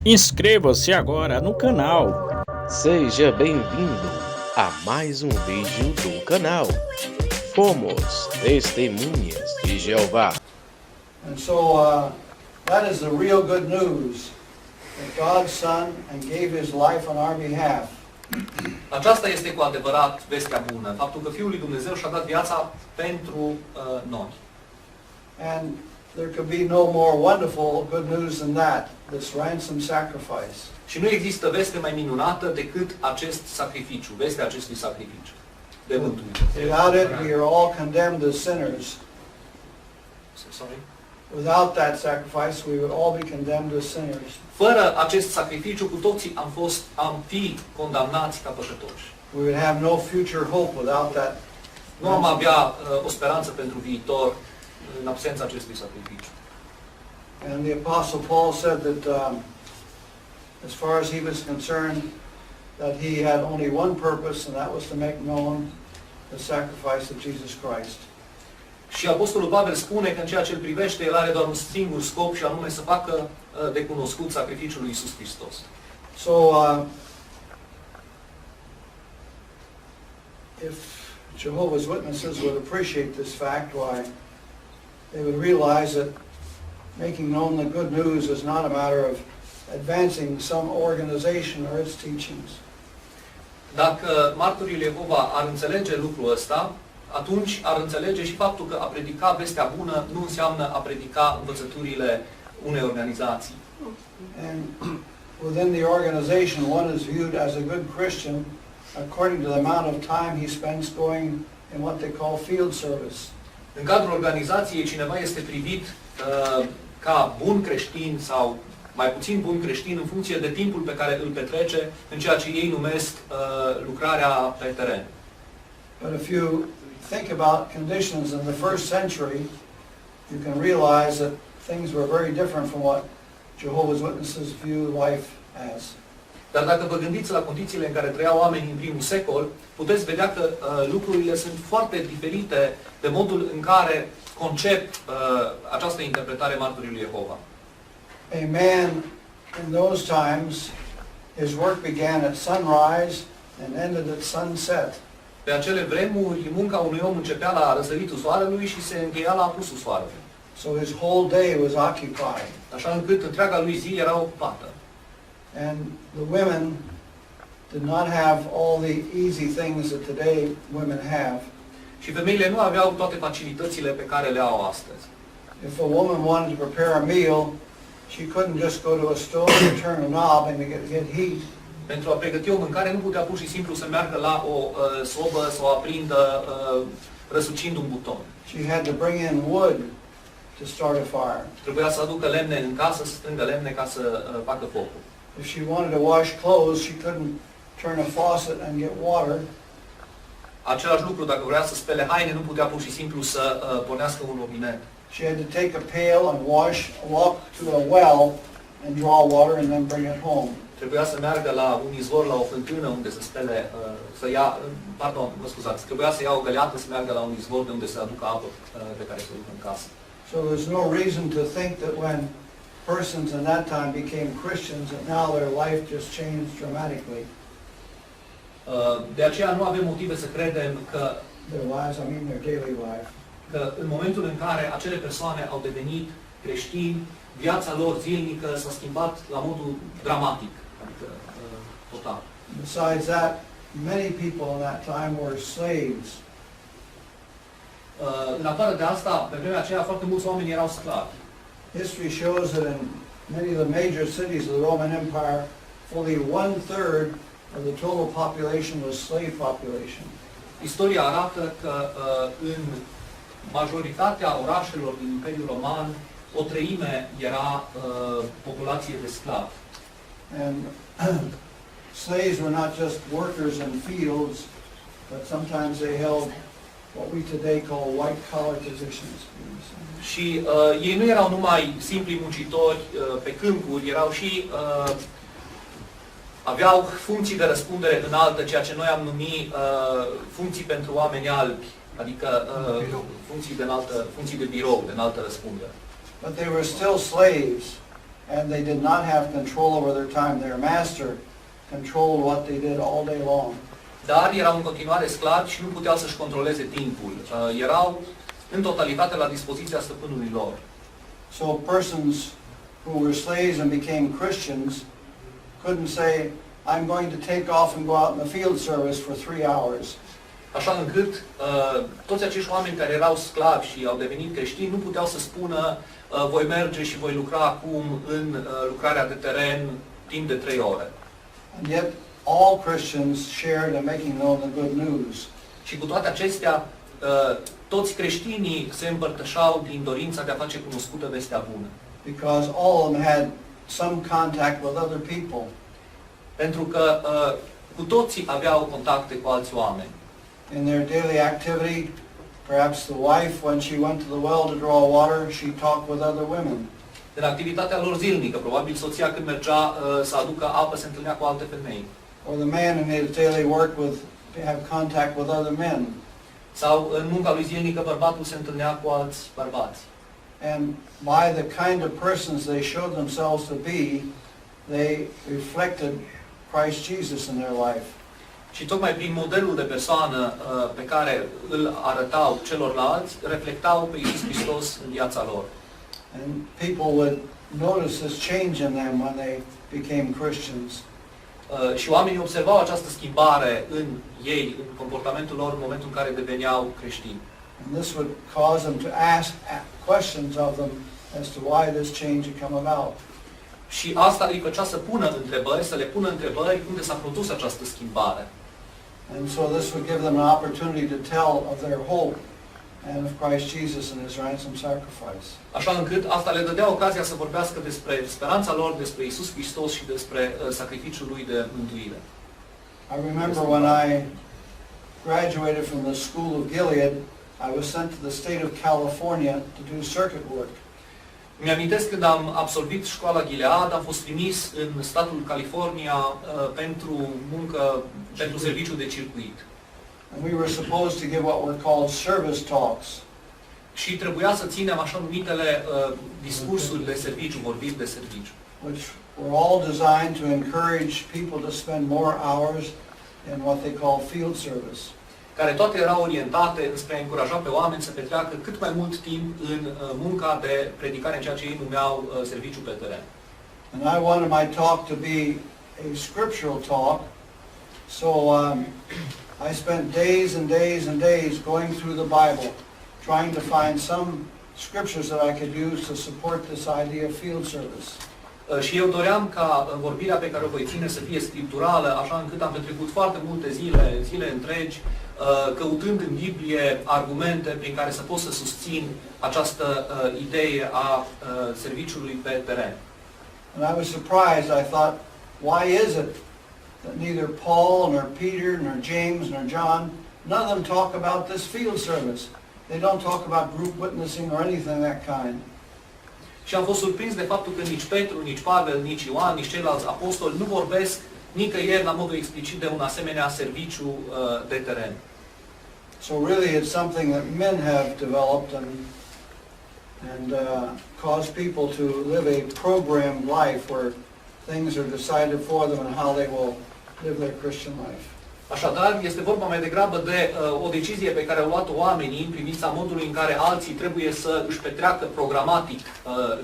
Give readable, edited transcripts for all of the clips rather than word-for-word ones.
Inscreva-se agora no canal. Seja bem-vindo a mais vídeo do canal. Fomos Testemunhas de Jeová. And so that is the real good news, that God sent and gave His life on our behalf. Aceasta este cu adevărat vestea bună, faptul că Fiul lui Dumnezeu și-a dat viața pentru noi. And there could be no more wonderful good news than that, this ransom sacrifice. Și nu există veste mai minunată decât acest sacrificiu, vestea acestui sacrificiu de mântuire. Without it, we are all condemned as sinners. Sorry? Without that sacrifice, we would all be condemned as sinners. Fără acest sacrificiu, cu toții am fi condamnați ca păcătoși. We would have no future hope without that. Nu am avea o speranță pentru viitor în absența acestui sacrificiu. And the Apostle Paul said that as far as he was concerned, that he had only one purpose, and that was to make known the sacrifice of Jesus Christ. Și Apostolul Pavel spune că în ceea ce îl privește, el are doar un singur scop, și anume să facă de cunoscut sacrificiul lui Iisus Hristos. So, if Jehovah's Witnesses would appreciate this fact, why, they would realize that making known the good news is not a matter of advancing some organization or its teachings. Dacă martorii Jehova ar înțelege lucrul ăsta, atunci ar înțelege și faptul că a predica vestea bună nu înseamnă a predica învățăturile unei organizații. And within the organization, one is viewed as a good Christian according to the amount of time he spends going in what they call field service. În cadrul organizației, cineva este privit ca bun creștin sau mai puțin bun creștin în funcție de timpul pe care îl petrece în ceea ce ei numesc lucrarea pe teren. But if you think about conditions in the first century, you can realize that things were very different from what Jehovah's Witnesses view life as. Dar dacă vă gândiți la condițiile în care trăiau oamenii în primul secol, puteți vedea că lucrurile sunt foarte diferite de modul în care concep această interpretare martorii lui Jehova. A man in those times, his work began at sunrise and ended at sunset. Pe acele vremuri, munca unui om începea la răsăritul soarelui și se încheia la apusul soarelui. So his whole day was occupied. Așa încât întreaga lui zi era ocupată. And the women did not have all the easy things that today women have. Și femeile nu aveau toate facilitățile pe care le au astăzi. If a woman wanted to prepare a meal, she couldn't just go to a stove and turn a knob and get heat. Pentru a pregăti o mâncare nu putea pur și simplu să meargă la o sobă sau o aprindă răsucind un buton. She had to bring in wood to start a fire. Trebuia să aducă lemne în casă, să strângă lemne ca să facă focul. If she wanted to wash clothes, she couldn't turn a faucet and get water. Același lucru, dacă vrea să spele haine, nu putea pur și simplu să pornească un robinet. She had to take a pail and walk to a well and draw water and then bring it home. Trebuia să meargă la un izvor, la o fântână unde să spele, trebuia să ia o găleată, să meargă la un izvor de unde să aducă apă pe care să o ducă în casă. So there's no reason to think that when persons in that time became Christians, that now their life just changed dramatically. De aceea nu avem motive să credem că Their lives, I mean their daily life. Că în momentul în care acele persoane au devenit creștini, viața lor zilnică s-a schimbat la modul dramatic, adică total. Besides that, many people in that time were slaves. În afară de asta, pe vremea aceea, foarte mulți oameni erau sclavi. History shows that in many of the major cities of the Roman Empire, fully 1/3 of the total population was slave population. Istoria arată că în majoritatea orașelor din Imperiul Roman, o treime era populație de sclavi. And slaves were not just workers in fields, but sometimes they held what we today call white-collar positions. Și ei nu erau numai simpli muncitori pe câmpuri, erau și aveau funcții de răspundere înaltă, ceea ce noi am numit funcții pentru oameni albi, adică funcții de birou, de înaltă răspundere. But they were still slaves. and they did not have control over their time. Their master controlled what they did all day long. Dar erau în continuare sclavi și nu puteau să-și controleze timpul. Erau în totalitate la dispoziția stăpânului lor. So persons who were slaves and became Christians couldn't say, I'm going to take off and go out in the field service for 3 hours. Așa încât toți acești oameni care erau sclavi și au devenit creștini nu puteau să spună voi merge și voi lucra acum în lucrarea de teren timp de 3 ore. And yet all Christians shared in making known the good news. Și cu toate acestea, toți creștinii se împărtășeau din dorința de a face cunoscută vestea bună. Because all of them had some contact with other people. Pentru că cu toții aveau contacte cu alți oameni. In their daily activity, perhaps the wife, when she went to the well to draw water, she talked with other women. În activitatea lor zilnică, probabil soția când mergea să aducă apă se întâlnea cu alte femei. Or the man in his daily work to have contact with other men. Sau în munca lui zilnică bărbatul se întâlnea cu alți bărbați. And by the kind of persons they showed themselves to be, they reflected Christ Jesus in their life. Și tocmai prin modelul de persoană pe care îl arătau celorlalți, reflectau pe Iisus Hristos în viața lor. And people would notice this change in them when they became Christians. Și oamenii observau această schimbare în ei, în comportamentul lor, în momentul în care deveneau creștini. And this would cause them to ask questions of them as to why this change had come about. Și asta îi făcea să pună întrebări, să le pună întrebări unde s-a produs această schimbare. And so this would give them an opportunity to tell of their hope and of Christ Jesus and His ransom sacrifice. Așa încât asta le dădea ocazia să vorbească despre speranța lor, despre Iisus Hristos și despre sacrificiul lui de mântuire. I remember when I graduated from the School of Gilead, I was sent to the state of California to do circuit work. Mi-amintesc când am absolvit școala Gilead, am fost trimis în statul California pentru muncă, pentru serviciu de circuit. And we were supposed to give what were called service talks. Și trebuia să ținem așa numitele discursuri de serviciu, vorbiri de serviciu. Which were all designed to encourage people to spend more hours in what they call field service. Care toate erau orientate spre a încuraja pe oameni să petreacă cât mai mult timp în munca de predicare, în ceea ce ei numeau serviciu pe teren. And I wanted my talk to be a scriptural talk, so I spent days and days and days going through the Bible, trying to find some scriptures that I could use to support this idea of field service. Și eu doream ca vorbirea pe care o voi ține să fie scripturală, așa încât am petrecut foarte multe zile întregi, căutând în Biblie argumente prin care să pot să susțin această idee a serviciului pe teren. And I was surprised. I thought, why is it that neither Paul, nor Peter, nor James, nor John, none of them talk about this field service? They don't talk about group witnessing or anything of that kind. Și am fost surprins de faptul că nici Petru, nici Pavel, nici Ioan, nici ceilalți apostoli nu vorbesc nicăieri la modul explicit de un asemenea serviciu de teren. So really it's something that men have developed and caused people to live a programmed life where things are decided for them and how they will live their Christian life. Așadar, este vorba mai degrabă de o decizie pe care au luat-o oamenii în privința modului în care alții trebuie să își petreacă programatic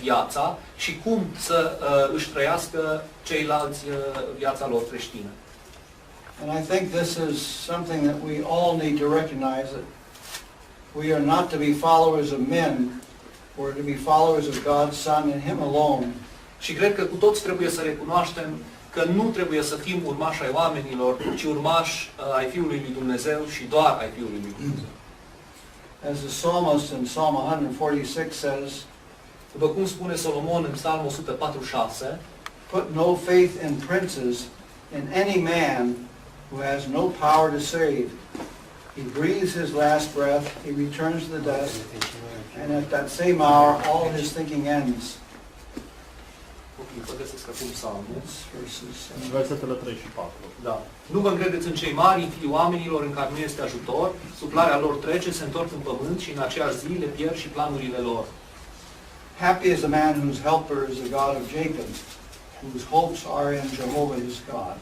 viața și cum să își trăiască ceilalți viața lor creștină. And I think this is something that we all need to recognize, that we are not to be followers of men, we're to be followers of God's Son and Him alone. Și cred că cu toți trebuie să recunoaștem că nu trebuie să fim urmași ai oamenilor, ci urmași ai Fiului lui Dumnezeu și doar ai Fiului lui Dumnezeu. As the psalmist in Psalm 146 says, după cum spune Solomon în Psalmul 146, put no faith in princes, in any man who has no power to save. He breathes his last breath, he returns to the dust, and at that same hour all his thinking ends. Versetele 3 și 4. Da. Nu vă încredeți în cei mari, în fiii oamenilor, în care nu este ajutor, suplarea lor trece, se întorc în pământ și în aceeași zi le pierd și planurile lor. Happy is the man whose helper is the God of Jacob, whose hopes are in Jehovah his God.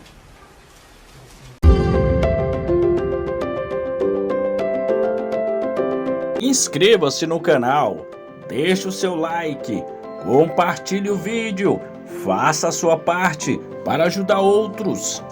Inscreva-se no canal, deixe o seu like, compartilhe o vídeo, faça a sua parte para ajudar outros.